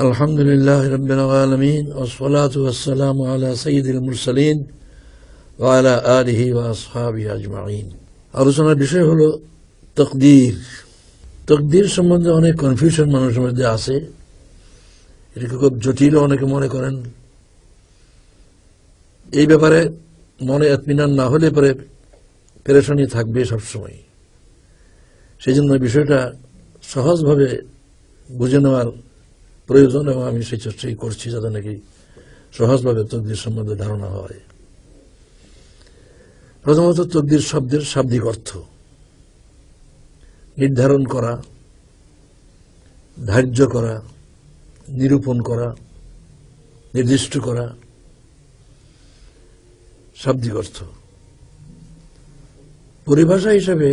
আলহামদুলিল্লাহি রাব্বিল আলামিন ওয়াসসালাতু ওয়াসসালামু আলা সাইয়্যিদিল মুরসালিন ওয়া আলা আলিহি ওয়া আসহাবিহি আজমাইন। আলোচনার বিষয় হলো তাকদীর। তাকদীর সম্বন্ধে অনেক কনফিউশন মানুষের মধ্যে আছে। এটাকে খুব জটিল অনেকে মনে করেন। এই ব্যাপারে মনে ইতমিনান না হলে পরে পেরেশানি থাকবে সবসময়। সেই জন্য বিষয়টা সহজভাবে বুঝে নেওয়ার প্রয়োজন এবং আমি সেই চেষ্টাই করছি যাতে নাকি সহজভাবে তকদির সম্বন্ধে ধারণা হয়। প্রথমত তকদির শব্দের শাব্দিক অর্থ নির্ধারণ করা, ধার্য করা, নিরূপণ করা, নির্দিষ্ট করা, শাব্দিক অর্থ। পরিভাষা হিসাবে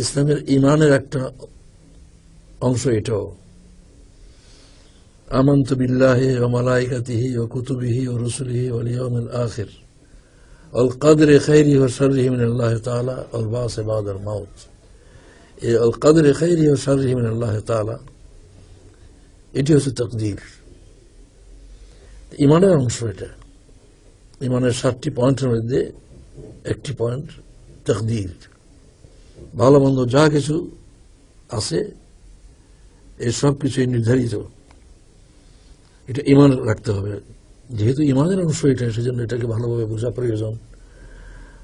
ইসলামের ঈমানের একটা অংশ এটাও। আমানতু বিল্লাহি ওয়া মালাইকাতিহি ওয়া কুতুবিহি ওয়া রুসুলিহি ওয়াল ইয়াউমিল আখির ওয়াল কদরি খাইরিহি ওয়া শাররিহি মিনাল্লাহি তাআলা ওয়াল বাসি বাদাল মাউত। এই আল কদরি খাইরিহি ওয়া শাররিহি মিনাল্লাহি তাআলা এটি হচ্ছে তাকদীর, ঈমানের অংশ। এটা ঈমানের 7টি পয়েন্টের মধ্যে একটি পয়েন্ট তাকদীর। ভালো মন্দ যা কিছু আছে এই সব কিছুই নির্ধারিত। এটা ঈমান রাখতে হবে। যেহেতু ঈমানের অংশ এটা, সেজন্য এটাকে ভালোভাবে বোঝা প্রয়োজন।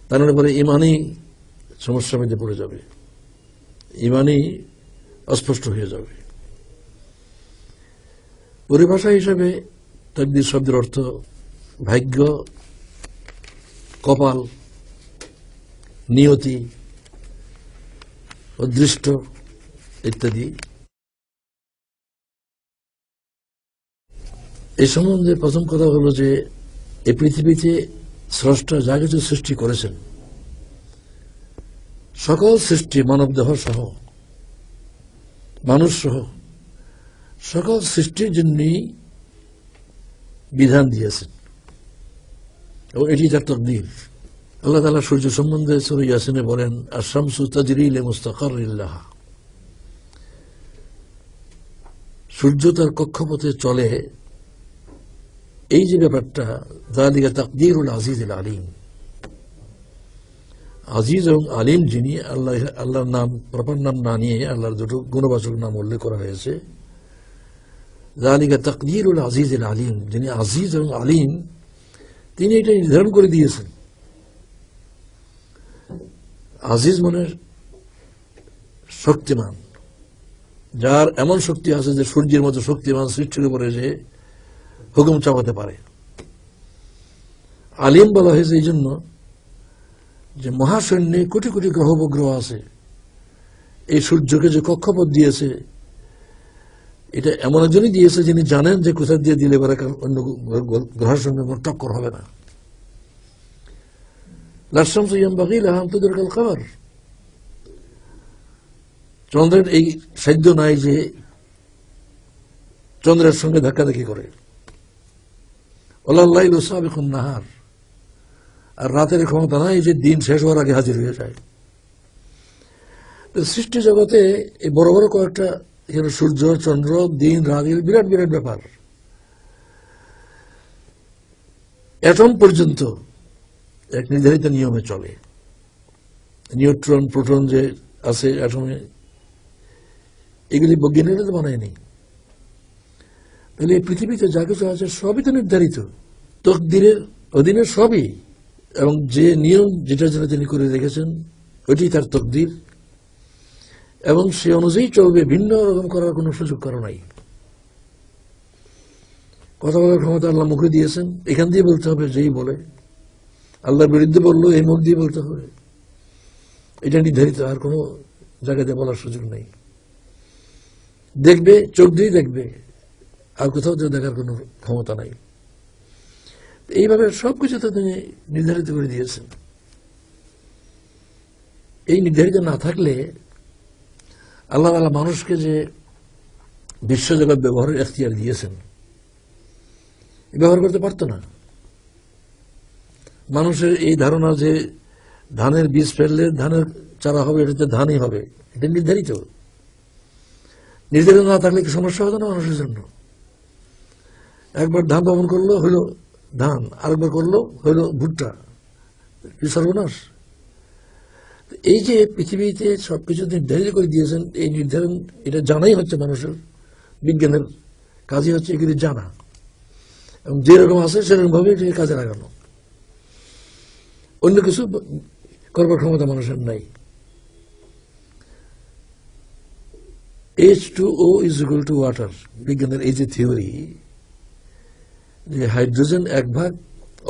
তার পরে ঈমানই সমস্যার মধ্যে পড়ে যাবে, ঈমানই অস্পষ্ট হয়ে যাবে। পরিভাষা হিসাবে তাকদীর শব্দের অর্থ ভাগ্য, কপাল, নিয়তি, অদৃষ্ট ইত্যাদি। এই সম্বন্ধে প্রথম কথা হলো যে এই পৃথিবীতে স্রষ্টা যা কিছু সৃষ্টি করেছেন, সকল সৃষ্টি মানবদেহ সহ, মানুষ সহ সকল সৃষ্টির জন্যই বিধান দিয়েছেন এবং এটি তার তাকদীর। আল্লাহ তাআলা সূর্য সম্বন্ধে সূরা ইয়াসিনে বলেন, আশ-শামসু তাজরি লিমুস্তাকাররিন লাহা। সূর্য তার কক্ষপথে চলে, এই যে ব্যাপারটা, যালিকা তাকদীরুল আজিজুল আলিম। আজিজ এবং আলিম যিনি, আল্লাহর নাম প্রপার নাম না নিয়ে আল্লাহর দুটো গুণবাচক নাম উল্লেখ করা হয়েছে। যালিকা তাকদীরুল আজিজুল আলিম, যিনি আজিজ এবং আলিম, তিনি এটা নির্ধারণ করে দিয়েছেন। আজিজ মানে শক্তিমান, যার এমন শক্তি আছে যে সূর্যের মতো শক্তিমান সৃষ্টির উপরে যে হুকুম চাপাতে পারে। আলিম বলা হয়েছে এই জন্য যে মহাশূন্যে কোটি কোটি গ্রহ উপগ্রহ আছে। এই সূর্যকে যে কক্ষপথ দিয়েছে, এটা এমন একজনই দিয়েছে যিনি জানেন যে কোথা দিয়ে দিলে পরে অন্য গ্রহের সঙ্গে কোনো টক্কর হবে না। লাশ-শামসু ইয়ানবাগী লাহা আন তুদরিকাল কমার। চন্দ্রের এই সাধ্য নাই যে চন্দ্রের সঙ্গে ধাক্কাধাক্কি করে। ওয়ালাল লাইলু সাবিকুন নাহার। আর রাতের ক্ষমতা নাই যে দিন শেষ হওয়ার আগে হাজির হয়ে যায়। সৃষ্টি জগতে এই বড় বড় কয়েকটা, এখানে সূর্য, চন্দ্র, দিন, রাত, বিরাট বিরাট ব্যাপার। অ্যাটম পর্যন্ত এক নির্ধারিত নিয়মে চলে। নিউট্রন, প্রোটন যে আছে অ্যাটমে, এগুলি বৈজ্ঞানিকরা তো বানায়নি। তাহলে এই পৃথিবীতে যা কিছু আছে সবই তো নির্ধারিত, তাকদীরের অধীনে সবই। এবং যে নিয়ম যেটা যেটা তিনি করে রেখেছেন ওইটি তার তাকদীর, এবং সে অনুযায়ী চলবে। ভিন্ন রকম করার কোনো সুযোগ করা নাই। কথা বলার ক্ষমতা আল্লাহ মুখে দিয়েছেন, এখান দিয়ে বলতে হবে। যেই বলে আল্লাহর বিরুদ্ধে বললো, এই মুখ দিয়ে বলতে হবে। এটা নির্ধারিত, আর কোনো জায়গাতে বলার সুযোগ নেই। দেখবে, চোখ দিয়ে দেখবে, আর কোথাও তো দেখার কোনো ক্ষমতা নাই। এইভাবে সবকিছু তো তিনি নির্ধারিত করে দিয়েছেন। এই নির্ধারিত না থাকলে আল্লাহ তাআলা মানুষকে যে বিশ্বজগৎ ব্যবহারের এখতিয়ার দিয়েছেন, ব্যবহার করতে পারত না। মানুষের এই ধারণা যে ধানের বীজ ফেললে ধানের চারা হবে, এটাতে ধানই হবে, এটা নির্ধারিত। নির্ধারিত না থাকলে কি সমস্যা হতো না মানুষের জন্য? একবার ধান বপন করলো হইল ধান, আরেকবার করলো হইল ভুট্টা, কি সর্বনাশ। এই যে পৃথিবীতে সবকিছু নির্ধারিত করে দিয়েছেন, এই নির্ধারণ এটা জানাই হচ্ছে মানুষের বিজ্ঞানের কাজই হচ্ছে এগুলি জানা, এবং যেরকম আছে সেরকম ভাবে এটাকে কাজে লাগানো। অন্য কিছু করবার ক্ষমতা মানুষের নাই। H2O is equal to water, বিজ্ঞানের এই যে থিওরি, যে হাইড্রোজেন 1 ভাগ,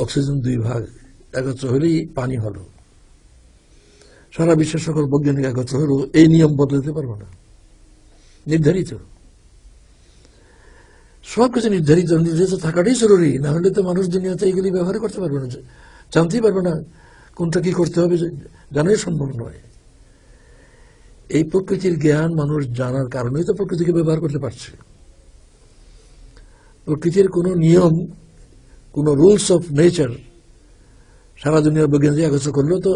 অক্সিজেন 2 ভাগ একত্র হলেই পানি হলো। সারা বিশ্বের সকল বৈজ্ঞানিক একত্র হলেও এই নিয়ম বদলাতে পারবো না, নির্ধারিত সবকিছু নির্ধারিত থাকাটাই জরুরি। না হলে তো মানুষ দুনিয়াতে এগুলি ব্যবহার করতে পারবে না, জানতেই পারবে না কোনটা কি করতে হবে, জানাই সম্ভব নয়। এই প্রকৃতির জ্ঞান মানুষ জানার কারণেই তো প্রকৃতিকে ব্যবহার করতে পারছে। প্রকৃতির কোনো নিয়ম, কোনো রুলস অফ নেচার সারা দুনিয়ার বৈজ্ঞানিক একত্র করলেও তো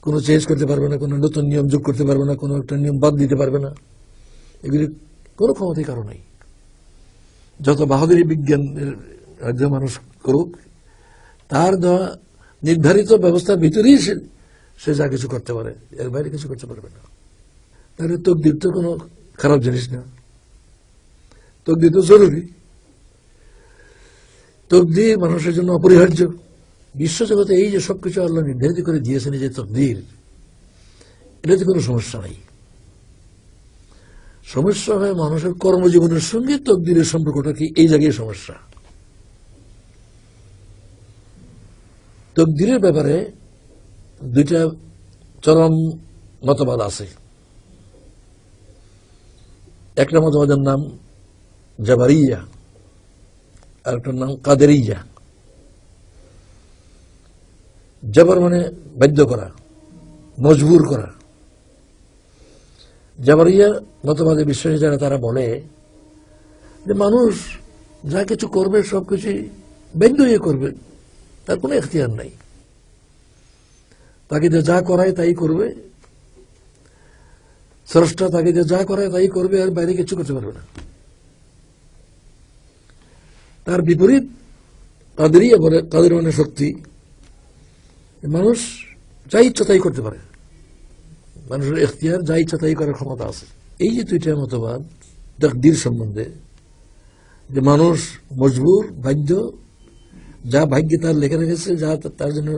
কোনো চেঞ্জ করতে পারবে না, কোনো নতুন নিয়ম যোগ করতে পারবে না, কোনো একটা নিয়ম বাদ দিতে পারবে না। এগুলি কোনো ক্ষমতাই কারো নাই। যত বাহাদুরি বিজ্ঞানের মানুষ করুক, তার দেওয়া নির্ধারিত ব্যবস্থার ভিতরেই সে যা কিছু করতে পারে, এর বাইরে কিছু করতে পারবে না। তাহলে তকদির তো কোনো খারাপ জিনিস না, তকদির তো জরুরি, তকদির মানুষের জন্য অপরিহার্য। বিশ্বজগতে এই যে সবকিছু আল্লাহ নির্ধারিত করে দিয়েছেন, এই যে তকদির, এটাতে কোনো সমস্যা নাই। সমস্যা হয় মানুষের কর্মজীবনের সঙ্গে তকদিরের সম্পর্কটা কি, এই জায়গায় সমস্যা। তকদিরের ব্যাপারে দুইটা চরম মতবাদ আছে। একটা মতবাদের নাম জাবারিয়া, আর একটার নাম কাদেরিয়া। জাবার মানে বাধ্য করা, মজবুর করা। জাবারিয়া মতবাদে বিশ্বাসী যারা, তারা বলে যে মানুষ যা কিছু করবে সবকিছু বাধ্য হয়ে করবে, তার কোনো এখতিয়ার নাই। তাকে যে যা করায় তাই করবে, স্রষ্টা তাকে যে যা করায় তাই করবে, আর বাইরে কিছু করতে পারবে না। তার বিপরীত কাদেরিয়া বলে, কাদের মানে শক্তি, মানুষ যা ইচ্ছা তাই করতে পারে, মানুষের এখতিয়ার, যা ইচ্ছা তাই করার ক্ষমতা আছে। এই যে দুইটা মতবাদ তাকদীর সম্বন্ধে, যে মানুষ মজবুর, বাধ্য, যা ভাগ্যে তার লেখা রেখেছে, যা তার জন্য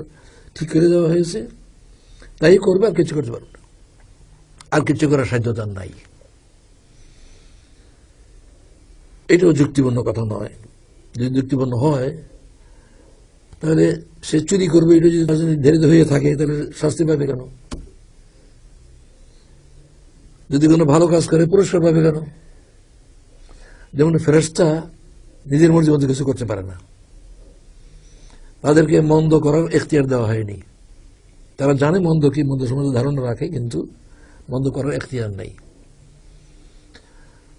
ঠিক করে দেওয়া হয়েছে তাই করবে, আর কিছু করতে পারবে না, আর কিছু করার সাধ্য তার নাই। এটাও যুক্তিপূর্ণ কথা নয়। যদি যুক্তিপূর্ণ হয় তাহলে সে চুরি করবে, এটা যদি নির্ধারিত হয়ে থাকে তাহলে শাস্তি পাবে কেন? যদি কোনো ভালো কাজ করে পুরস্কার পাবে কেন? যেমন ফেরেশতা নিজের মর্জি মধ্যে কিছু করতে পারে না, তাদেরকে মন্দ করার এখতিয়ার দেওয়া হয়নি। তারা জানে মন্দ কি, মন্দ সম্বন্ধে ধারণা রাখে, কিন্তু মন্দ করার এখতিয়ার নেই।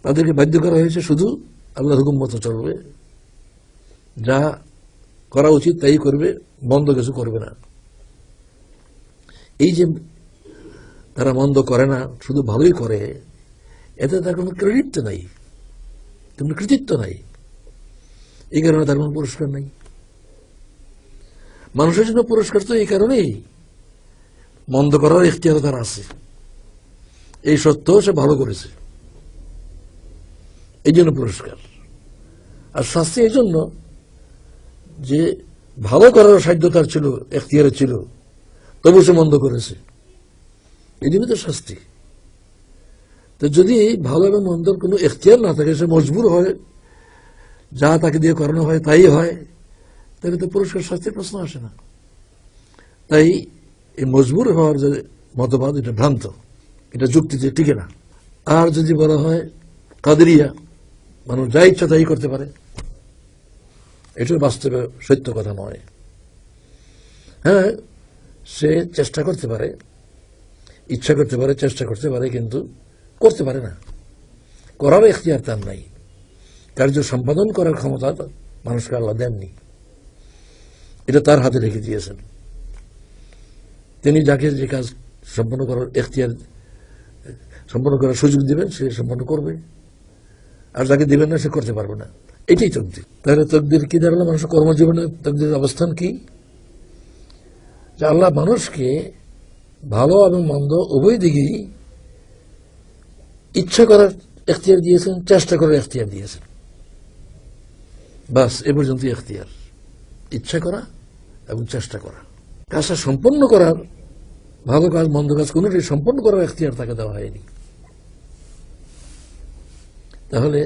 তাদেরকে বাধ্য করা হয়েছে শুধু আল্লাহর হুকুম মতো চলবে, যা করা উচিত তাই করবে, মন্দ কিছু করবে না। এই যে তারা মন্দ করে না, শুধু ভালোই করে, এতে তার কোনো ক্রেডিট তো নাই, কোনো কৃতিত্ব নাই, এই কারণে তার কোনো পুরস্কার নাই। মানুষের জন্য পুরস্কার তো এই কারণেই, মন্দ করার এখতিয়ার তার আছে, এই সত্ত্বেও সে ভালো করেছে, এই জন্য পুরস্কার। আর শাস্তি এই জন্য যে ভালো করার সাধ্য তার ছিল, এখতিয়ারে ছিল, তবু সে মন্দ করেছে, এই জন্য তো শাস্তি। তো যদি ভালো এবং মন্দর কোনো এখতিয়ার না থাকে, সে মজবুর হয়, যা তাকে দিয়ে করানো হয় তাই হয়, তাহলে তো পুরস্কার শাস্তির প্রশ্ন আসে না। তাই এই মজবুর হওয়ার যে মতবাদ, এটা ভ্রান্ত, এটা যুক্তিতে টিকে না। আর যদি বলা হয় কাদেরিয়া, মানুষ যা ইচ্ছা তাই করতে পারে, এটা বাস্তবে সত্য কথা নয়। হ্যাঁ, সে চেষ্টা করতে পারে, ইচ্ছা করতে পারে, চেষ্টা করতে পারে, কিন্তু করতে পারে না, করার এখতিয়ার তার নাই। কার্য সম্পাদন করার ক্ষমতা মানুষকে আল্লাহ দেননি, এটা তার হাতে রেখে দিয়েছেন। তিনি যাকে যে কাজ সম্পন্ন করার এখতিয়ার, সম্পন্ন করার সুযোগ দিবেন, সে সম্পন্ন করবে, আর যাকে দিবেন না সে করতে পারবে না। এটাই তকদির। তাহলে তকদির কি দাঁড়ালো? মানুষের কর্মজীবনে তকদিরের অবস্থান কি? যে আল্লাহ মানুষকে ভালো এবং মন্দ উভয় দিকেই ইচ্ছা করার এখতিয়ার দিয়েছেন, চেষ্টা করার এখতিয়ার দিয়েছেন। বাস এ পর্যন্ত এখতিয়ার, ইচ্ছা করা এবং চেষ্টা করা। কাজটা সম্পন্ন করার, ভালো কাজ মন্দ কাজ কোনোটাই সম্পন্ন করার এখতিয়ার তাকে দেওয়া হয়নি। তাহলে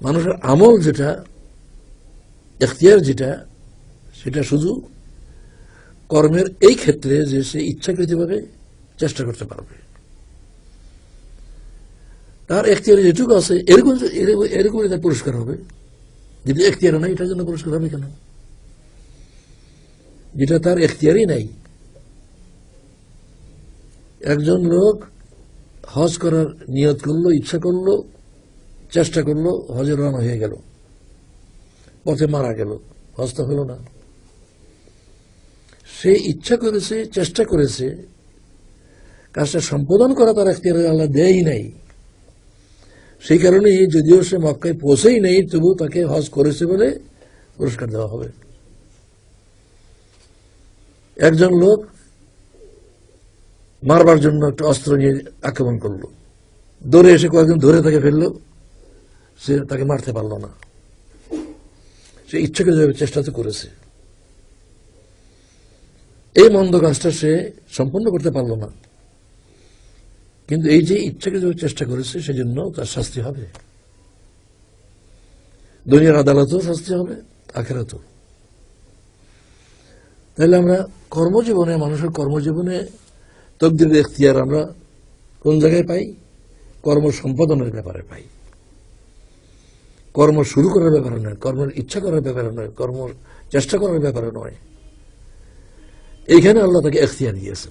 মানুষের আমল যেটা, এখতিয়ার যেটা, সেটা শুধু কর্মের এই ক্ষেত্রে যে সে ইচ্ছাকৃতভাবে চেষ্টা করতে পারবে। তার এখতিয়ারে যেটুকু আছে এরকমই তার পুরস্কার হবে। যদি এখতিয়ার নাই, এটার জন্য পুরস্কার হবে কেন? যেটা তার এখতিয়ারই নাই। একজন লোক হজ করার নিয়ত করলো, ইচ্ছা করলো, চেষ্টা করলো, হজে রওনা হয়ে গেল, পথে মারা গেল, হজ তো হলো না। সে ইচ্ছা করেছে, চেষ্টা করেছে, কাজটা সম্পাদন করা তার এখতিয়ারে আল্লাহ দেয়ই নাই। সেই কারণে যদিও সে মক্কায় পৌঁছেই নেই, তবু তাকে হজ করেছে বলে পুরস্কার দেওয়া হবে। একজন লোক মারবার জন্য একটা অস্ত্র নিয়ে আক্রমণ করলো, দৌড়ে এসে কয়েকজন ধরে তাকে ফেললো, সে তাকে মারতে পারল না। সে ইচ্ছাকে যেভাবে চেষ্টা তো করেছে, এই মন্দ কাজটা সে সম্পন্ন করতে পারল না, কিন্তু এই যে ইচ্ছাকে যেভাবে চেষ্টা করেছে সেজন্য তার শাস্তি হবে। দুনিয়ার আদালতেও শাস্তি হবে, আখিরাতেও। তাহলে আমরা কর্মজীবনে, মানুষের কর্মজীবনে তকদিরের এখতিয়ার আমরা কোন জায়গায় পাই? কর্ম সম্পাদনের ব্যাপারে পাই। কর্ম শুরু করার ব্যাপারে নয়, কর্মের ইচ্ছা করার ব্যাপারে নয়, কর্ম চেষ্টা করার ব্যাপারে নয়। এইখানে আল্লাহ তাকে এখতিয়ার দিয়েছে।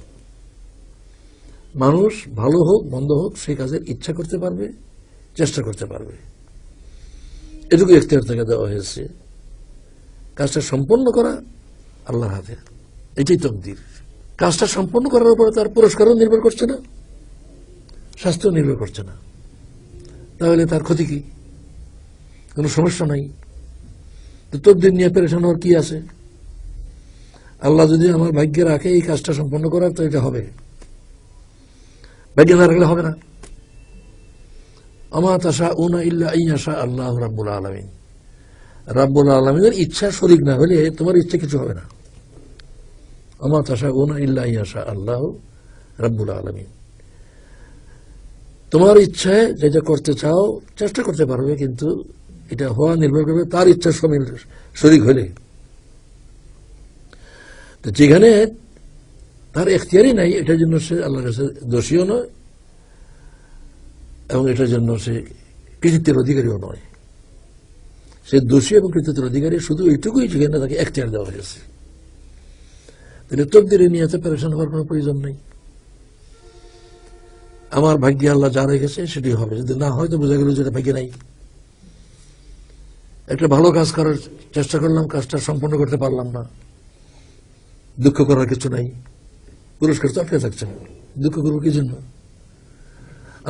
মানুষ ভালো হোক মন্দ হোক সেই কাজের ইচ্ছা করতে পারবে, চেষ্টা করতে পারবে, এটুকু এখতিয়ার তাকে দেওয়া হয়েছে। কাজটা সম্পন্ন করা আল্লাহর হাতে, এটাই তকদির। কাজটা সম্পন্ন করার উপরে তার পুরস্কারও নির্ভর করছে না, শাস্তিও নির্ভর করছে না। তাহলে তার ক্ষতি কি? কোনো সমস্যা নাই। তো তকদির নিয়ে পেরেশান হওয়ার কি আছে? আল্লাহ যদি আমার ভাগ্যে রাখে এই কাজটা সম্পন্ন করার, তো এটা হবে। ভাগ্যে না রাখলে হবে না। আমা তাশাউনা ইল্লা আইয়াশা আল্লাহু রাব্বুল আলামিন। রাব্বুল আলামিনের ইচ্ছা শরীক না হলে তোমার ইচ্ছা কিছু হবে না। আমা তাশাউনা ইল্লা আইয়াশা আল্লাহু রাব্বুল আলামিন। তোমার ইচ্ছায় যেটা করতে চাও চেষ্টা করতে পারবে, কিন্তু এটা হওয়া নির্ভর করবে তার ইচ্ছার শরীক হলে। তো যেখানে তার এখতিয়ারই নাই, এটার জন্য সে আল্লাহর কাছে দোষীও নয় এবং এটার জন্য সে কৃতিত্বের অধিকারীও নয়। সে দোষী এবং কৃতিত্বের অধিকারী শুধু এইটুকুই যেখানে তাকে এখতিয়ার দেওয়া হয়েছে। তাহলে তকদিরে নিয়ে এত পেরেশান হওয়ার কোনো প্রয়োজন নেই। আমার ভাগ্যে আল্লাহ যা রেখেছে সেটাই হবে, যদি না হয় তো বোঝা গেল যেটা ভাগ্যে নাই। একটা ভালো কাজ করার চেষ্টা করলাম, কাজটা সম্পন্ন করতে পারলাম না, দুঃখ করার কিছু নাই, পুরস্কার তো আটকে থাকছে না, দুঃখ করবো কি জন্য?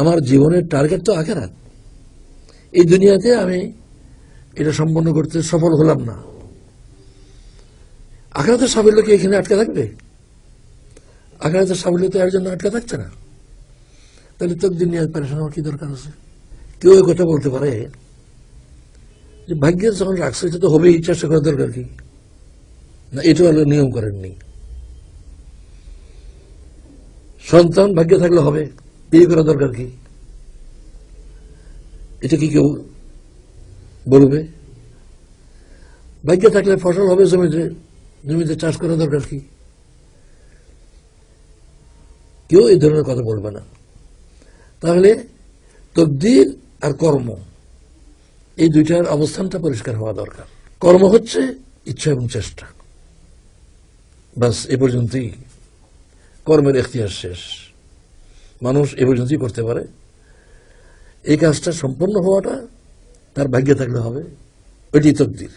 আমার জীবনের টার্গেট তো আখিরাত। এই দুনিয়াতে আমি এটা সম্পন্ন করতে সফল হলাম না, আখিরাতের সাফল্য কি এখানে আটকে থাকবে? আখিরাতের সাফল্য তো এর জন্য আটকে থাকছে না। তাহলে তকদির নিয়ে পেরেশান হওয়ার কি দরকার আছে? কেউ এই কথা বলতে পারে যে ভাগ্যের যখন রাখছে এটা তো হবেই, চেষ্টা করার দরকার কি? না, এটাও আল্লাহ নিয়ম করেননি। সন্তান ভাগ্যে থাকলে হবে, বিয়ে করার দরকার কি? এটা কি কেউ বলবে? ভাগ্যে থাকলে ফসল হবে, জমিতে চাষ করার দরকার কি? কেউ এই ধরনের কথা বলবে না। তাহলে তকদির আর কর্ম, এই দুইটার অবস্থানটা পরিষ্কার হওয়া দরকার। কর্ম হচ্ছে ইচ্ছা এবং চেষ্টা, বাস এ পর্যন্তই। কর্মের এখতিয়ার শেষ, মানুষ এ পর্যন্তই করতে পারে। এই কাজটা সম্পন্ন হওয়াটা তার ভাগ্যে থাকলে হবে, ওইটি তকদির।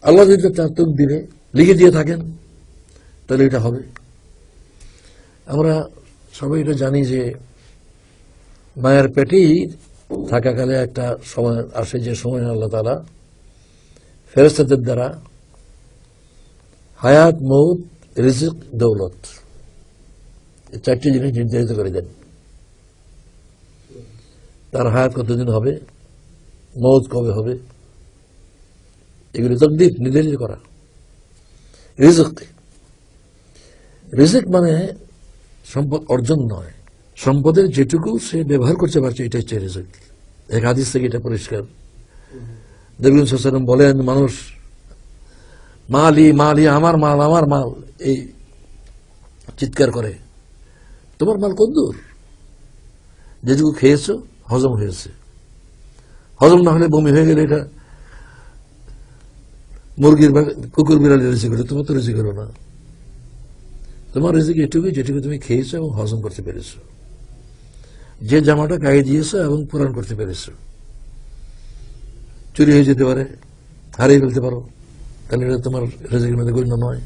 আল্লাহ যদি তার তকদিরে লিখে দিয়ে থাকেন তাহলে এটা হবে। আমরা সবাই এটা জানি যে মায়ের পেটেই থাকাকালে একটা সময় আসে যে সময় আল্লাহ তাআলা ফেরেশতাদের দ্বারা হায়াত, মউত, রিজিক, দৌলত এই চারটি জিনিস নির্ধারিত করে দেন। তার হায়াত কতদিন হবে, মউত কবে হবে, এগুলি তকদীর নির্ধারিত করা। রিজিক মানে সম্পদ অর্জন নয়, সম্পদের যেটুকু সে ব্যবহার করতে পারছে এটা হচ্ছে রিজিক। এক হাদিস থেকে এটা পরিষ্কার। নবী সাল্লাল্লাহু আলাইহি ওয়াসাল্লাম বলেন, মানুষ মালি মালি, আমার মাল আমার মাল এই চিৎকার করে, তোমার মাল কদ্দূর? যেটুকু খেয়েছো হজম হয়েছে, হজম না হলে বমি হয়ে গেলে এটা মুরগির বা কুকুর বিড়ালের রিজিক হলো, তোমার তো রিজিক হলো না। তোমার রিজিক এটুকুই যেটুকু তুমি খেয়েছো এবং হজম করতে পেরেছো, যে জামাটা গায়ে দিয়েছো এবং পূরণ করতে পেরেছো। চুরি হয়ে যেতে পারে, হারিয়ে ফেলতে পারো, তাহলে এটা তোমার রিজিকের মধ্যে গণ্য নয়।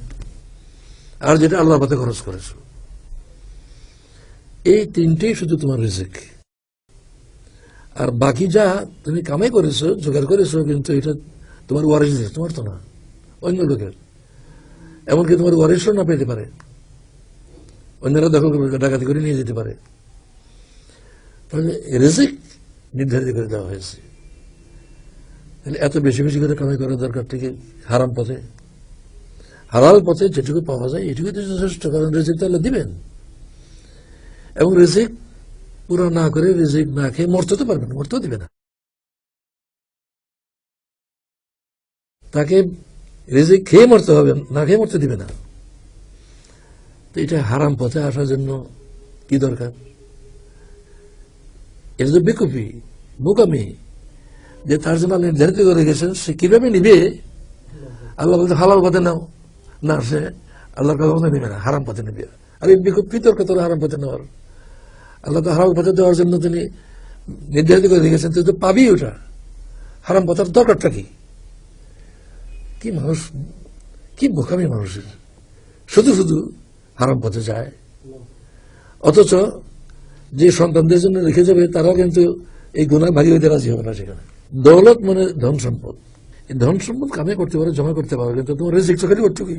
আর যেটা আল্লাহর পথে খরচ করেছো, এই তিনটেই শুধু তোমার রিজিক। আর বাকি যা তুমি কামাই করেছো, জোগাড় করেছো, কিন্তু এটা তোমার ওয়ারিসদের, তোমার তো না, অন্য লোকের। এমনকি তোমার ওয়ারিসও না পেতে পারে, অন্যরা দখল করে ডাকাতি করে নিয়ে যেতে পারে। তাহলে রিজিক নির্ধারিত করে দেওয়া হয়েছে। তাহলে এত বেশি বেশি করে কামাই করার দরকার থেকে হারাম পথে, হালাল পথে যেটুকু পাওয়া যায় এটুকুই তো যথেষ্ট, কারণ রিজিক তো আল্লাহ দিবেন। এবং রিজিক পুরো না করে, রিজিক না খেয়ে মরতে তো পারবেন, মরতেও দিবে না। তাকে রিজিক খেয়ে মরতে হবে, না খেয়ে মরতে দিবে না। তো এটা হারাম পথে আসার জন্য কি দরকার? এটা তো বেকুফি, বোকামি, যে তার জন্য নির্ধারিত করে গেছেন সে কিভাবে নিবে। আল্লাহ বলতে হালাল পথে নাও, না সে আল্লাহর কথা মতো নেবে না, হারাম পথে নেবে। আর এই বেকুফি দরকার তোর হারাম পথে নেওয়ার। আল্লাহ তো হারাম পথে দেওয়ার জন্য তিনি নির্ধারিত করে রেখেছেন, তুই তো পাবি ওটা। হারাম পথের দরকারটা কি? কি মানুষ, কি বোকামি মানুষের, শুধু শুধু হারাম পথে যায়। অথচ যে সন্তানদের জন্য রেখে যাবে তারা কিন্তু এই গুনাহ ভাগী হইতে রাজি হবে না। সেখানে দৌলত মানে ধন সম্পদ, এই ধন সম্পদ কামে করতে পারো, জমা করতে পারো, কিন্তু তোমার রিজিক তো খালি করছো কি?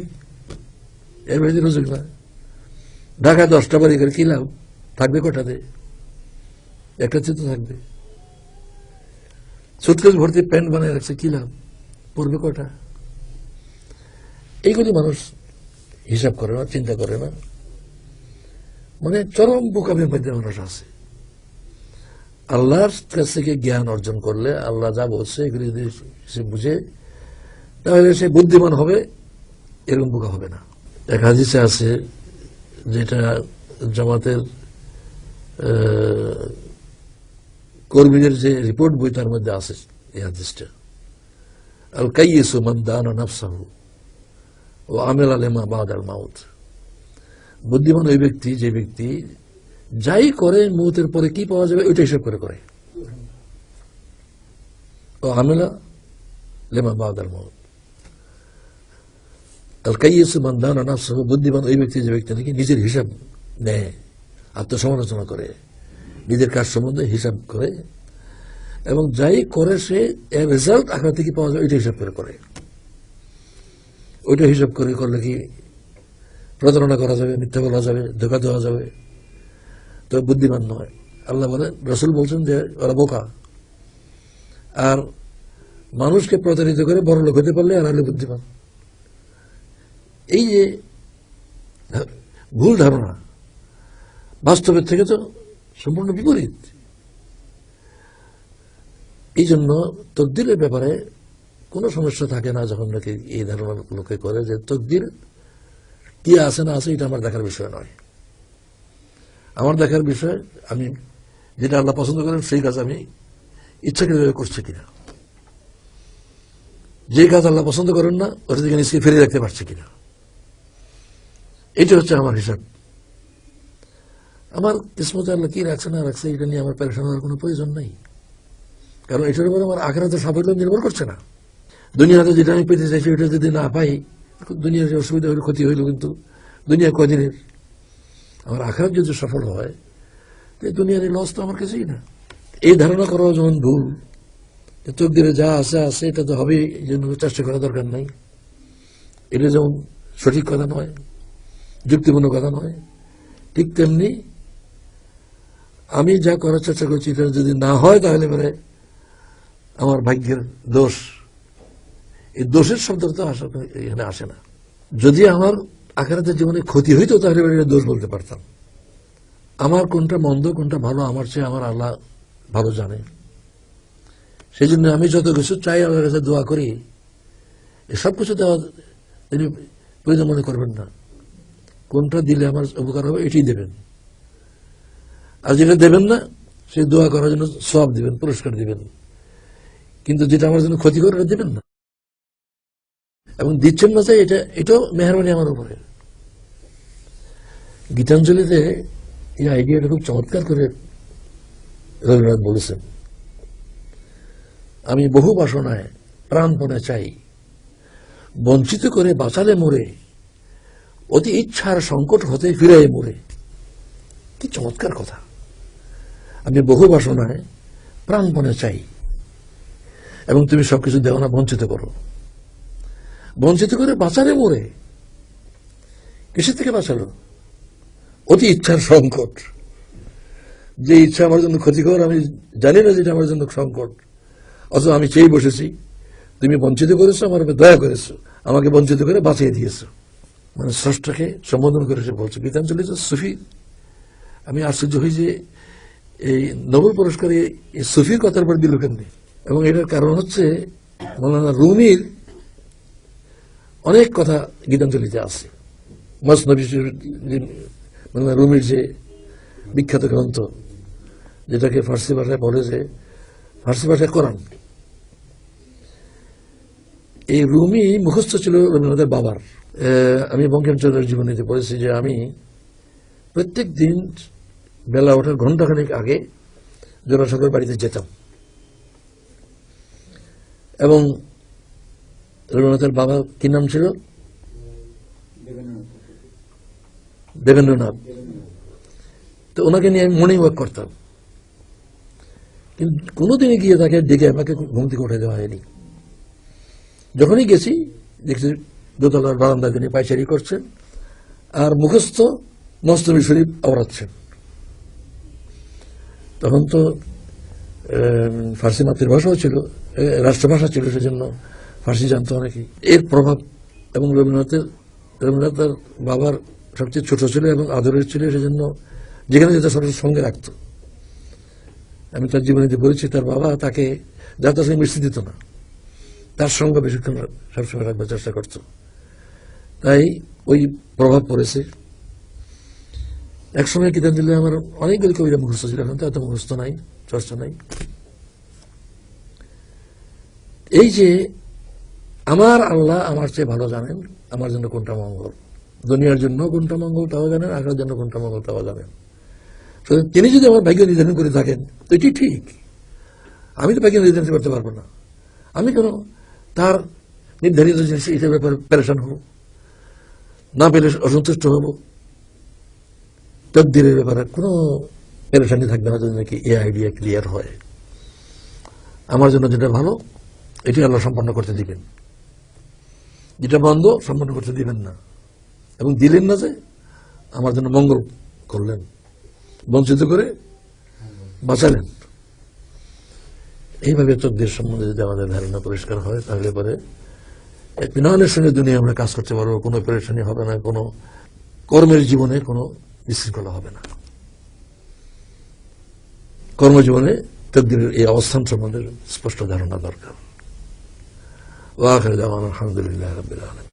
এর বাইরে রিজিক না। ঢাকায় 10টা বাড়ি করে কি লাভ? থাকবে কটাতে? একটা তো থাকবে। সুটকেস ভর্তি প্যান্ট বানিয়ে রাখছে, কি লাভ? পড়বে কটা? এইগুলি মানুষ হিসাব করে না, চিন্তা করে না। মানে চরম বোকামির মধ্যে মানুষ আছে। আল্লাহর কাছ থেকে জ্ঞান অর্জন করলে, আল্লাহ যা বলছে এগুলি যদি সে বুঝে, তাহলে সে বুদ্ধিমান হবে, এরকম বোকা হবে না। এক হাদিসে আছে, যেটা জামাতের কর্মীদের যে রিপোর্ট বই তার মধ্যে আছে এই হাদিসটা, আল কাইয়িসু মান দানা নাফসাহু ওয়া আমিলা লিমা বাদাল মাউত। বুদ্ধিমান ওই ব্যক্তি যে ব্যক্তি যাই করে মৌতের পরে কি পাওয়া যাবে ওইটা হিসাব করে করে। ও আমিলা লিমা বাদাল মাউত। আল কাইয়িসু মান দানা নাফসাহু, বুদ্ধিমান ওই ব্যক্তি যে ব্যক্তি নাকি নিজের হিসাব নেয়, আত্মসমালোচনা করে, নিজের কাজ সম্বন্ধে হিসাব করে, এবং যাই করে সে এর রেজাল্ট আখেরাতে থেকে পাওয়া যায় ওইটা হিসাব করে করে। ওইটা হিসাব করে করলে কি প্রতারণা করা যাবে, মিথ্যা বলা যাবে, ধোঁকা দেওয়া যাবে, তো বুদ্ধিমান নয়। আল্লাহ বলেন, রাসূল বলছেন যে ওরা বোকা। আর মানুষকে প্রতারিত করে বড় লোক হতে পারলে আর হলে বুদ্ধিমান। এই যে ভুল ধারণা বাস্তবের থেকে তো সম্পূর্ণ বিপরীত। এই জন্য তকদিরের ব্যাপারে কোনো সমস্যা থাকে না যখন নাকি এই ধারণা লোকে করে যে তকদির কি আছে না আছে এটা আমার দেখার বিষয় নয়। আমার দেখার বিষয় আমি যেটা আল্লাহ পছন্দ করেন সেই কাজ আমি ইচ্ছাকৃতভাবে করছি কিনা, যে কাজ আল্লাহ পছন্দ করেন না ওটা থেকে নিজেকে ফিরে রাখতে পারছি কিনা, এটা হচ্ছে আমার হিসাব। আমার কিসমতে আল্লাহ কি রাখছে না রাখছে এটা নিয়ে আমার পেরেশান হওয়ার কোনো প্রয়োজন নেই, কারণ এটার উপরে আমার আখিরাতে সাফল্য নির্ভর করছে না। দুনিয়াতে যেটা আমি পেতে চাইছি ওটা যদি না পাই, দুনিয়ার যে অসুবিধা হইল, ক্ষতি হইল, কিন্তু দুনিয়া কদিনের। আমার আখিরাত যদি সফল হয়, দুনিয়ার এই লস তো আমার কিছুই না। এই ধারণা করাও যেমন ভুল, তকদিরে যা আছে আছে, এটা তো হবেই, এই জন্য চেষ্টা করা দরকার নাই, এটা যেমন সঠিক কথা নয়, যুক্তিপূর্ণ কথা নয়, ঠিক তেমনি আমি যা করার চেষ্টা করছি এটা যদি না হয় তাহলে পরে আমার ভাগ্যের দোষ। এই দোষের শব্দটা এখানে আসে না। যদি আমার আখিরাতের জীবনে ক্ষতি হইতো তাহলে এটা দোষ বলতে পারতাম। আমার কোনটা মন্দ কোনটা ভালো আমার চেয়ে আমার আল্লাহ ভালো জানে। সেই জন্য আমি যত কিছু চাই আল্লাহর কাছে দোয়া করি, সব কিছু দেওয়া তিনি প্রয়োজন মনে করবেন না। কোনটা দিলে আমার উপকার হবে এটাই দেবেন, আর যেটা দেবেন না সে দোয়া করার জন্য সওয়াব দিবেন, পুরস্কার দিবেন, কিন্তু যেটা আমার জন্য ক্ষতি করে এটা দেবেন না। এবং দিচ্ছেন না চাই এটাও মেহরবানি আমার উপরে। গীতাঞ্জলিতে এই আইডিয়াটা খুব চমৎকার করে রবীন্দ্রনাথ বলেছেন, আমি বহু বাসনায় প্রাণপণে চাই, বঞ্চিত করে বাঁচালে মোরে, অতি ইচ্ছার সংকট হতে ফিরাই মোরে। কি চমৎকার কথা! আমি বহু বাসনায় প্রাণপণে চাই এবং তুমি সবকিছু দেও না, বঞ্চিত করো, বঞ্চিত করে বাঁচালে মোরে। কিসের থেকে বাঁচালো? অতি ইচ্ছার সংকট। যে ইচ্ছা আমার জন্য ক্ষতিকর, আমি জানি না যেটা আমার জন্য সংকট, অথচ আমি চেয়ে বসেছি, তুমি বঞ্চিত করেছো, আমার উপর দয়া করেছো, আমাকে বঞ্চিত করে বাঁচিয়ে দিয়েছো। মানে স্রষ্টাকে সম্বোধন করে সে বলছে। গীতাঞ্জলি তো সুফি। আমি আশ্চর্য হই যে এই নোবেল পুরস্কারে এই সুফির কথার উপর দিল কেন। এবং এটার কারণ হচ্ছে মৌলানা রুমির অনেক কথা গীতাঞ্জলিতে আছে। মসনবী মৌলানা রুমির যে বিখ্যাত গ্রন্থ, যেটাকে ফার্সি ভাষায় বলে যে ফার্সি ভাষায় কোরআন, এই রুমি মুখস্থ ছিল রবীন্দ্রনাথের বাবার। আমি বঙ্কিমচন্দ্রের জীবনীতে পড়েছি যে আমি প্রত্যেক দিন বেলা ওঠার ঘন্টাখানেক আগে জোড়াসাগর বাড়িতে যেতাম এবং রবীন্দ্রনাথের বাবার কি নাম ছিল? দেবেন্দ্রনাথ। তো ওনাকে নিয়ে আমি মর্নিং ওয়াক করতাম, কিন্তু কোনোদিনই গিয়ে তাকে ডেকে আমাকে ঘুম থেকে উঠে দেওয়া হয়নি। যখনই গেছি দেখছি দোতলার বারান্দায় তিনি পায়চারি করছেন আর মুখস্থ মস্তবী শরীফ আওড়াচ্ছেন। তখন তো ফার্সি মাতৃভাষাও ছিল, রাষ্ট্রভাষা ছিল, সেজন্য ফার্সি জানতো অনেকেই। এর প্রভাব এবং রবীন্দ্রনাথ তার বাবার সবচেয়ে ছোট ছিল এবং আদরের ছিল, সেজন্য যেখানে যেটা সব সঙ্গে রাখত। আমি তার জীবনীতে বলেছি তার বাবা তাকে যাতার সঙ্গে মিশতে দিত না, তার সঙ্গে বেশিক্ষণ সবসময় রাখবার চেষ্টা করত। তাই ওই প্রভাব পড়েছে। একসময় গীতাঞ্জলি আমার অনেকগুলি কবিতা মুখস্থ ছিল, এখন তো এত মুখস্থ নাই, চর্চা নাই। এই যে আমার আল্লাহ আমার চেয়ে ভালো জানেন আমার জন্য কোনটা মঙ্গল, দুনিয়ার জন্য কোনটা মঙ্গল তাও জানেন, আখেরাতের জন্য কোনটা মঙ্গল তাও জানেন। তিনি যদি আমার ভাগ্য নির্ধারণ করে থাকেন তো এটি ঠিক। আমি তো ভাগ্য নির্ধারণ করতে পারবো না। আমি কেন তার নির্ধারিত জিনিস এটার ব্যাপারে পেরেশান হব, না পেলে অসন্তুষ্ট হব? তকদিরের ব্যাপারে কোনো পেরেশানি থাকবে না যদি নাকি এই আইডিয়া ক্লিয়ার হয়। আমার জন্য যেটা ভালো এটি আল্লাহ সম্পন্ন করতে দিবেন, যেটা বন্ধ সম্পন্ন করতে দিবেন না। এবং দিলেন না যে আমার জন্য মঙ্গল করলেন, বঞ্চিত করে বাঁচালেন। এইভাবে তকদির সম্বন্ধে যদি আমাদের ধারণা পরিষ্কার হয় তাহলে পরে বিনয়ের সঙ্গে দুনিয়া আমরা কাজ করতে পারবো, কোনো পেরেশানি হবে না, কোনো কর্মের জীবনে কোনো বিশৃঙ্খলা হবে না। কর্মজীবনে তকদিরের এই অবস্থান সম্বন্ধে স্পষ্ট ধারণা দরকার। ওয়া আখিরু দাওয়ানা আলহামদুলিল্লাহি রাব্বিল আলামিন।